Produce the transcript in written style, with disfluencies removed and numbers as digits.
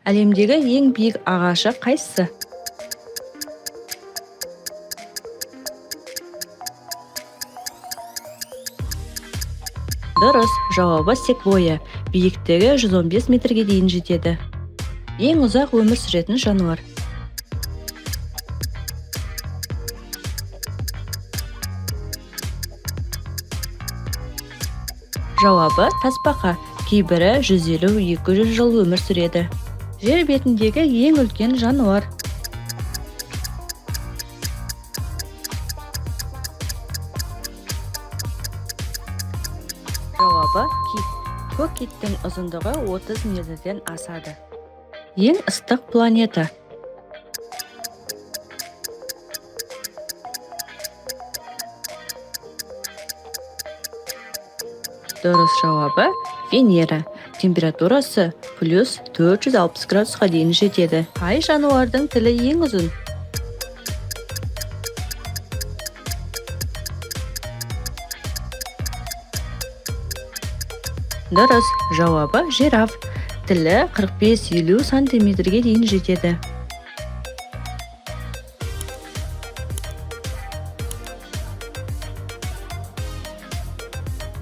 Әлемдегі ең биік ағашы қайсысы? Дұрыс, жауабы секвойя. Биіктігі 115 метрге дейін жетеді. Ең ұзақ өмір сүретін жануар. Жауабы тасбақа. Кейбірі 150-200 жыл өмір сүреді. Жер бетіндегі ең үлкен жануар. Жауабы кит. Көк киттің ұзындығы 30 метрден асады. Ең ыстық планета. Дұрыс жауабы Венера. Температурасы плюс 460 градусқа дейін жетеді. Қай жануардың тілі ең ұзын? Дұрыс, жауабы жираф. Тілі 45-50 сантиметрге дейін жетеді.